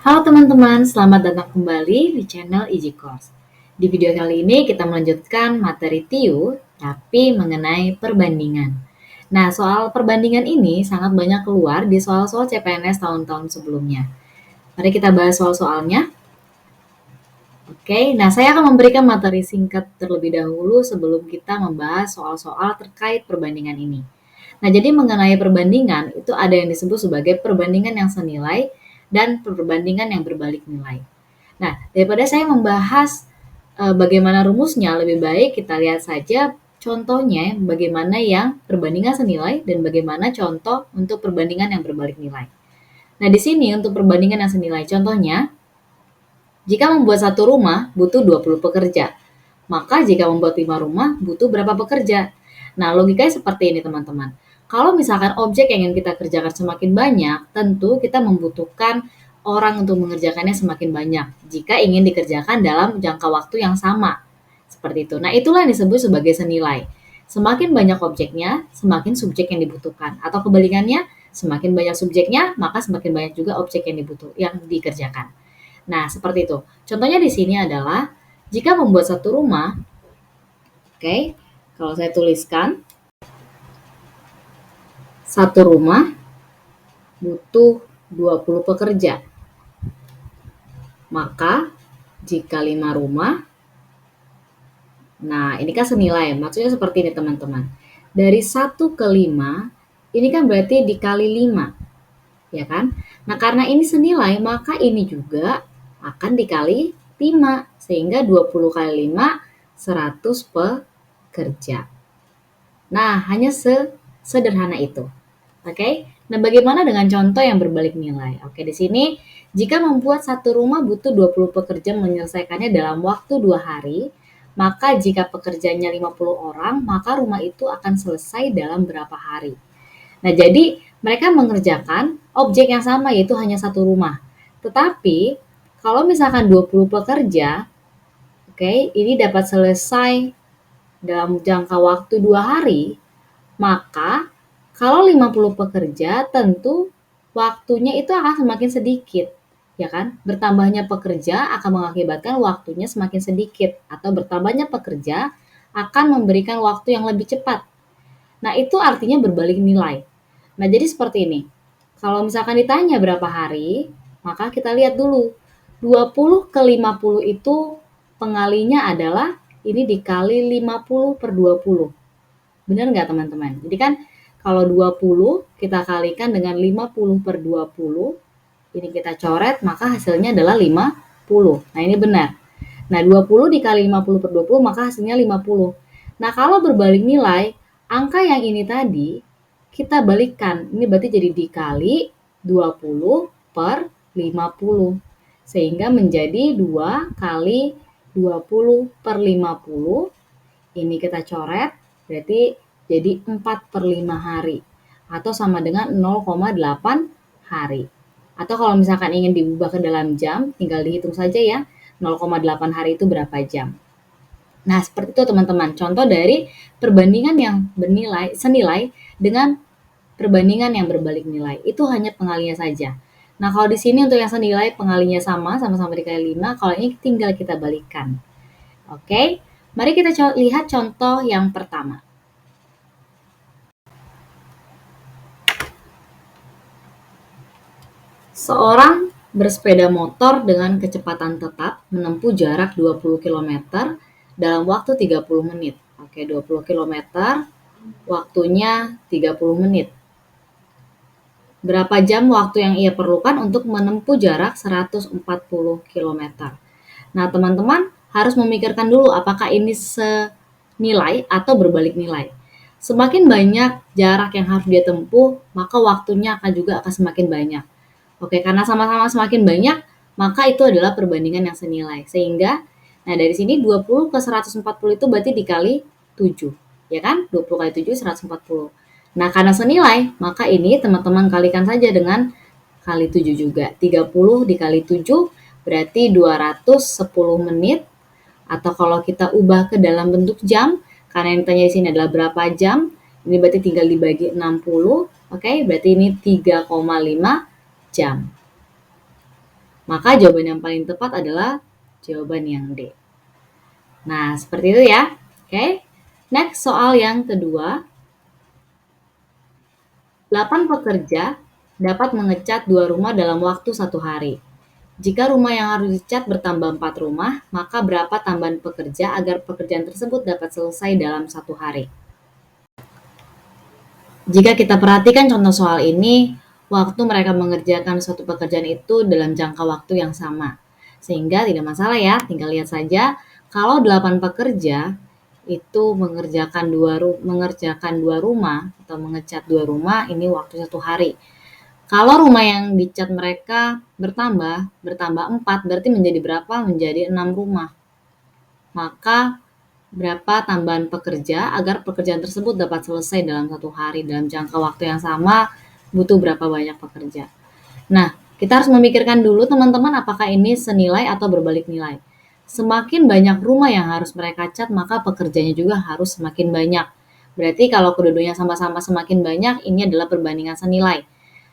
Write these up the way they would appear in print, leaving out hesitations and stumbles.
Halo teman-teman, selamat datang kembali di channel Easy Course. Di video kali ini kita melanjutkan materi TIU, tapi mengenai perbandingan. Nah, soal perbandingan ini sangat banyak keluar di soal-soal CPNS tahun-tahun sebelumnya. Mari kita bahas soal-soalnya. Oke, nah saya akan memberikan materi singkat terlebih dahulu sebelum kita membahas soal-soal terkait perbandingan ini. Nah, jadi mengenai perbandingan itu ada yang disebut sebagai perbandingan yang senilai dan perbandingan yang berbalik nilai. Nah, daripada saya membahas bagaimana rumusnya, lebih baik kita lihat saja contohnya bagaimana yang perbandingan senilai dan bagaimana contoh untuk perbandingan yang berbalik nilai. Nah, di sini untuk perbandingan yang senilai, contohnya, jika membuat satu rumah butuh 20 pekerja, maka jika membuat 5 rumah butuh berapa pekerja? Nah, logikanya seperti ini teman-teman. Kalau misalkan objek yang ingin kita kerjakan semakin banyak, tentu kita membutuhkan orang untuk mengerjakannya semakin banyak jika ingin dikerjakan dalam jangka waktu yang sama. Seperti itu. Nah, itulah yang disebut sebagai senilai. Semakin banyak objeknya, semakin subjek yang dibutuhkan. Atau kebalikannya, semakin banyak subjeknya, maka semakin banyak juga objek yang dikerjakan. Nah, seperti itu. Contohnya di sini adalah jika membuat satu rumah, oke, kalau saya tuliskan, satu rumah butuh 20 pekerja. Maka jika 5 rumah, nah ini kan senilai, maksudnya seperti ini teman-teman. Dari 1 ke 5, ini kan berarti dikali 5, ya kan? Nah karena ini senilai, maka ini juga akan dikali 5, sehingga 20 kali 5, 100 pekerja. Nah, hanya sederhana itu. Oke, nah bagaimana dengan contoh yang berbalik nilai? Oke, di sini jika membuat satu rumah butuh 20 pekerja menyelesaikannya dalam waktu 2 hari, maka jika pekerjanya 50 orang, maka rumah itu akan selesai dalam berapa hari? Nah, jadi mereka mengerjakan objek yang sama yaitu hanya satu rumah. Tetapi kalau misalkan 20 pekerja, oke, ini dapat selesai dalam jangka waktu 2 hari, maka kalau 50 pekerja tentu waktunya itu akan semakin sedikit, ya kan? Bertambahnya pekerja akan mengakibatkan waktunya semakin sedikit atau bertambahnya pekerja akan memberikan waktu yang lebih cepat. Nah, itu artinya berbalik nilai. Nah, jadi seperti ini. Kalau misalkan ditanya berapa hari, maka kita lihat dulu. 20 ke 50 itu pengalinya adalah ini dikali 50 per 20. Benar nggak teman-teman? Jadi kan kalau 20 kita kalikan dengan 50 per 20, ini kita coret, maka hasilnya adalah 50. Nah ini benar. Nah 20 dikali 50 per 20, maka hasilnya 50. Nah kalau berbalik nilai, angka yang ini tadi, kita balikkan. Ini berarti jadi dikali 20 per 50. Sehingga menjadi 2 kali 20 per 50. Ini kita coret, berarti jadi 4 per 5 hari. Atau sama dengan 0,8 hari. Atau kalau misalkan ingin diubah ke dalam jam, tinggal dihitung saja ya, 0,8 hari itu berapa jam. Nah, seperti itu teman-teman, contoh dari perbandingan yang senilai dengan perbandingan yang berbalik nilai. Itu hanya pengalinya saja. Nah, kalau di sini untuk yang senilai pengalinya sama-sama dikali 5, kalau ini tinggal kita balikkan. Oke, mari kita lihat contoh yang pertama. Seorang bersepeda motor dengan kecepatan tetap menempuh jarak 20 km dalam waktu 30 menit. Oke, 20 km, waktunya 30 menit. Berapa jam waktu yang ia perlukan untuk menempuh jarak 140 km? Nah, teman-teman harus memikirkan dulu apakah ini senilai atau berbalik nilai. Semakin banyak jarak yang harus dia tempuh, maka waktunya akan semakin banyak. Oke, karena sama-sama semakin banyak, maka itu adalah perbandingan yang senilai. Sehingga, nah dari sini 20 ke 140 itu berarti dikali 7. Ya kan? 20 kali 7, 140. Nah, karena senilai, maka ini teman-teman kalikan saja dengan kali 7 juga. 30 dikali 7 berarti 210 menit. Atau kalau kita ubah ke dalam bentuk jam, karena yang ditanya di sini adalah berapa jam, ini berarti tinggal dibagi 60. Oke, berarti ini 3,5 jam. Maka jawaban yang paling tepat adalah jawaban yang D. Nah, seperti itu ya. Oke. Next, soal yang kedua. 8 pekerja dapat mengecat 2 rumah dalam waktu 1 hari. Jika rumah yang harus dicat bertambah 4 rumah, maka berapa tambahan pekerja agar pekerjaan tersebut dapat selesai dalam 1 hari? Jika kita perhatikan contoh soal ini, waktu mereka mengerjakan suatu pekerjaan itu dalam jangka waktu yang sama. Sehingga tidak masalah ya, tinggal lihat saja kalau 8 pekerja itu mengerjakan dua rumah atau mengecat 2 rumah, ini waktu 1 hari. Kalau rumah yang dicat mereka bertambah 4, berarti menjadi berapa? Menjadi 6 rumah. Maka berapa tambahan pekerja agar pekerjaan tersebut dapat selesai dalam 1 hari, dalam jangka waktu yang sama, butuh berapa banyak pekerja. Nah, kita harus memikirkan dulu teman-teman apakah ini senilai atau berbalik nilai. Semakin banyak rumah yang harus mereka cat, maka pekerjanya juga harus semakin banyak. Berarti kalau kedudukannya sama-sama semakin banyak, ini adalah perbandingan senilai.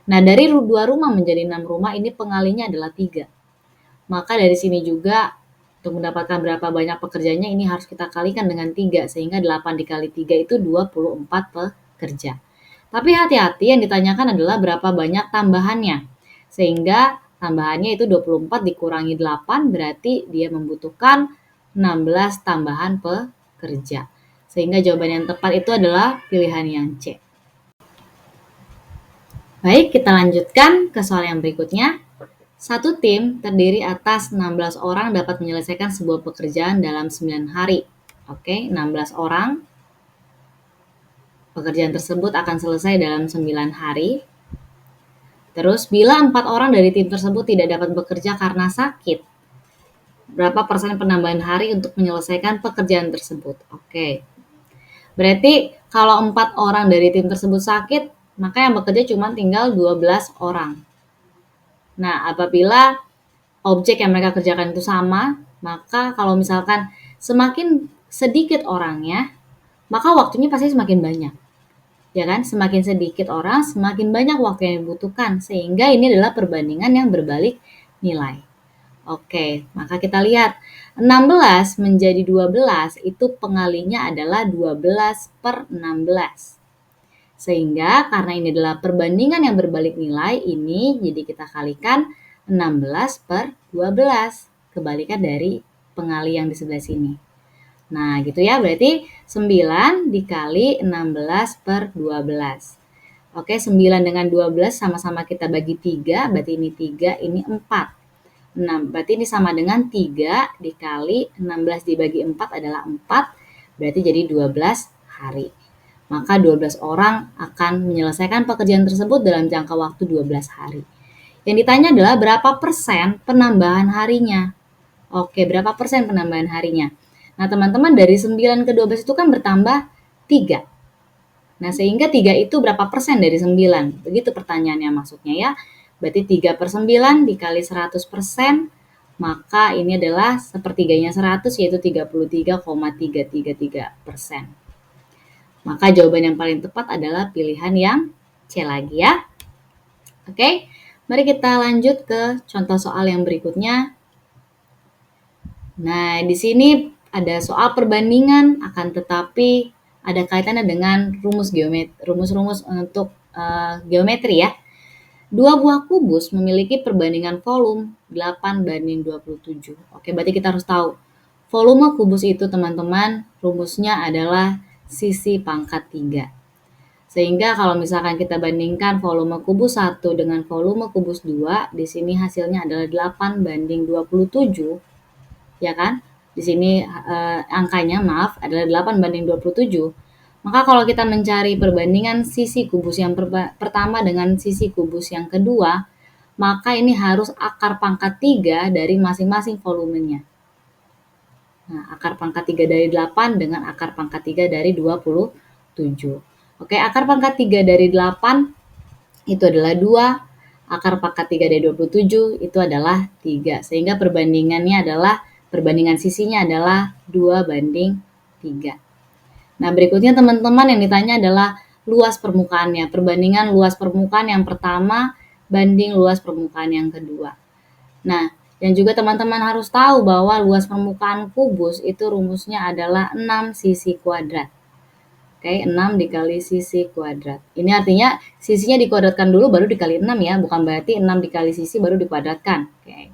Nah, dari 2 rumah menjadi 6 rumah, ini pengalinya adalah 3. Maka dari sini juga untuk mendapatkan berapa banyak pekerjanya, ini harus kita kalikan dengan 3, sehingga 8 dikali 3 itu 24 pekerja. Tapi hati-hati, yang ditanyakan adalah berapa banyak tambahannya. Sehingga tambahannya itu 24 dikurangi 8, berarti dia membutuhkan 16 tambahan pekerja. Sehingga jawaban yang tepat itu adalah pilihan yang C. Baik, kita lanjutkan ke soal yang berikutnya. Satu tim terdiri atas 16 orang dapat menyelesaikan sebuah pekerjaan dalam 9 hari. Oke, 16 orang. Pekerjaan tersebut akan selesai dalam 9 hari. Terus, bila 4 orang dari tim tersebut tidak dapat bekerja karena sakit, berapa persen penambahan hari untuk menyelesaikan pekerjaan tersebut? Oke. Berarti kalau 4 orang dari tim tersebut sakit, maka yang bekerja cuma tinggal 12 orang. Nah, apabila objek yang mereka kerjakan itu sama, maka kalau misalkan semakin sedikit orangnya, maka waktunya pasti semakin banyak. Ya kan? Semakin sedikit orang, semakin banyak waktu yang dibutuhkan. Sehingga ini adalah perbandingan yang berbalik nilai. Oke, maka kita lihat 16 menjadi 12 itu pengalinya adalah 12 per 16. Sehingga karena ini adalah perbandingan yang berbalik nilai, ini jadi kita kalikan 16 per 12. Kebalikan dari pengali yang di sebelah sini. Nah, gitu ya. Berarti 9 dikali 16 per 12. Oke, 9 dengan 12 sama-sama kita bagi 3. Berarti ini 3, ini 4. 6. Berarti ini sama dengan 3 dikali 16 dibagi 4 adalah 4. Berarti jadi 12 hari. Maka 12 orang akan menyelesaikan pekerjaan tersebut dalam jangka waktu 12 hari. Yang ditanya adalah berapa persen penambahan harinya. Oke, berapa persen penambahan harinya? Nah, teman-teman, dari 9 ke 12 itu kan bertambah 3. Nah, sehingga 3 itu berapa persen dari 9? Begitu pertanyaannya maksudnya ya. Berarti 3 per 9 dikali 100%, maka ini adalah sepertiganya 100, yaitu 33,333%. Maka jawaban yang paling tepat adalah pilihan yang C lagi ya. Oke, mari kita lanjut ke contoh soal yang berikutnya. Nah, di sini ada soal perbandingan, akan tetapi ada kaitannya dengan rumus-rumus untuk geometri ya. 2 buah kubus memiliki perbandingan volume 8:27. Oke, berarti kita harus tahu volume kubus itu teman-teman rumusnya adalah sisi pangkat 3. Sehingga kalau misalkan kita bandingkan volume kubus 1 dengan volume kubus 2, di sini hasilnya adalah 8:27. Ya kan? Di sini angkanya adalah 8:27. Maka kalau kita mencari perbandingan sisi kubus yang pertama dengan sisi kubus yang kedua, maka ini harus akar pangkat 3 dari masing-masing volumenya. Nah, akar pangkat 3 dari 8 dengan akar pangkat 3 dari 27. Oke, akar pangkat 3 dari 8 itu adalah 2, akar pangkat 3 dari 27 itu adalah 3. Sehingga perbandingan sisinya adalah 2:3. Nah, berikutnya teman-teman yang ditanya adalah luas permukaannya. Perbandingan luas permukaan yang pertama banding luas permukaan yang kedua. Nah, dan juga teman-teman harus tahu bahwa luas permukaan kubus itu rumusnya adalah 6 sisi kuadrat. Oke, 6 dikali sisi kuadrat. Ini artinya sisinya dikuadratkan dulu baru dikali 6 ya, bukan berarti 6 dikali sisi baru dikuadratkan. Oke.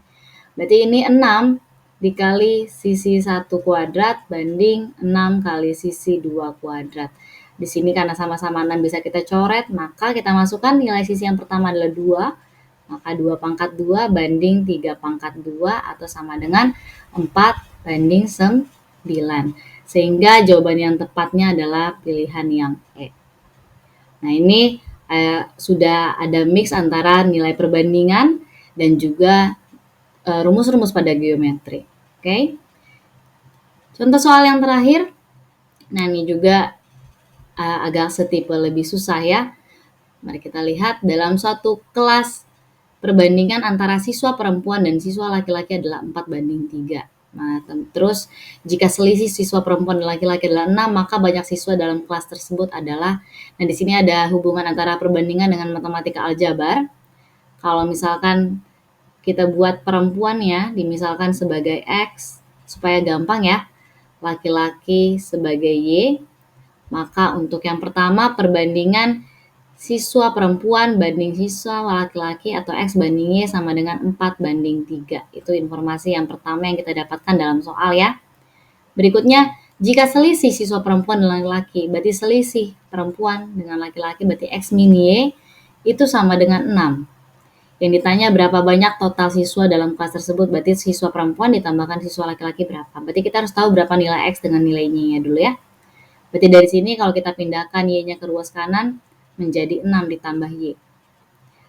Berarti ini 6 dikali sisi 1 kuadrat banding 6 kali sisi 2 kuadrat. Di sini karena sama-sama 6 bisa kita coret, maka kita masukkan nilai sisi yang pertama adalah 2, maka 2 pangkat 2 banding 3 pangkat 2 atau sama dengan 4 banding 9. Sehingga jawaban yang tepatnya adalah pilihan yang E. Nah, ini sudah ada mix antara nilai perbandingan dan juga rumus-rumus pada geometri. Oke. Contoh soal yang terakhir. Nah, ini juga agak setipe lebih susah ya. Mari kita lihat dalam suatu kelas perbandingan antara siswa perempuan dan siswa laki-laki adalah 4:3. Nah, terus jika selisih siswa perempuan dan laki-laki adalah 6, maka banyak siswa dalam kelas tersebut adalah, nah di sini ada hubungan antara perbandingan dengan matematika aljabar. Kalau misalkan kita buat perempuan ya, dimisalkan sebagai X, supaya gampang ya, laki-laki sebagai Y, maka untuk yang pertama perbandingan siswa perempuan banding siswa laki-laki atau X banding Y sama dengan 4:3. Itu informasi yang pertama yang kita dapatkan dalam soal ya. Berikutnya, jika selisih siswa perempuan dan laki-laki, berarti selisih perempuan dengan laki-laki berarti X min Y itu sama dengan 6. Yang ditanya berapa banyak total siswa dalam kelas tersebut, berarti siswa perempuan ditambahkan siswa laki-laki berapa. Berarti kita harus tahu berapa nilai X dengan nilai Y-nya dulu ya. Berarti dari sini kalau kita pindahkan Y-nya ke ruas kanan, menjadi 6 ditambah Y.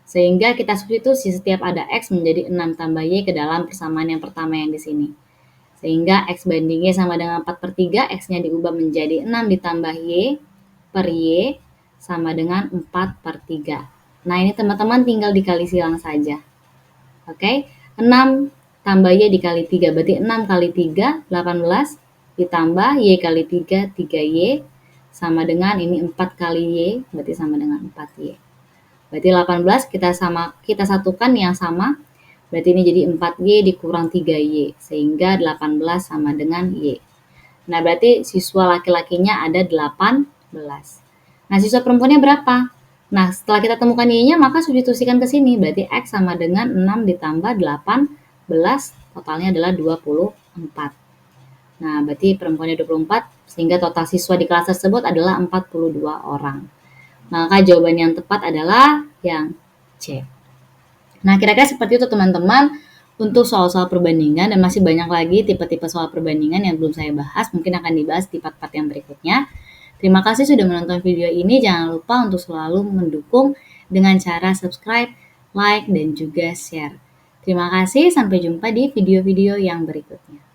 Sehingga kita substitusi setiap ada X menjadi 6 tambah Y ke dalam persamaan yang pertama yang di sini. Sehingga X banding Y sama dengan 4/3, X-nya diubah menjadi 6 ditambah Y per Y sama dengan 4/3. Nah, ini teman-teman tinggal dikali silang saja. Oke, 6 tambah Y dikali 3, berarti 6 kali 3, 18, ditambah Y kali 3, 3Y, sama dengan ini 4 kali Y, berarti sama dengan 4Y. Berarti 18 kita satukan yang sama, berarti ini jadi 4Y dikurang 3Y, sehingga 18 sama dengan Y. Nah, berarti siswa laki-lakinya ada 18. Nah, siswa perempuannya berapa? Nah, setelah kita temukan Y-nya, maka substitusikan ke sini, berarti X sama dengan 6 ditambah 18, totalnya adalah 24. Nah, berarti perempuannya 24, sehingga total siswa di kelas tersebut adalah 42 orang. Maka jawaban yang tepat adalah yang C. Nah, kira-kira seperti itu teman-teman untuk soal-soal perbandingan, dan masih banyak lagi tipe-tipe soal perbandingan yang belum saya bahas, mungkin akan dibahas di part-part yang berikutnya. Terima kasih sudah menonton video ini, jangan lupa untuk selalu mendukung dengan cara subscribe, like, dan juga share. Terima kasih, sampai jumpa di video-video yang berikutnya.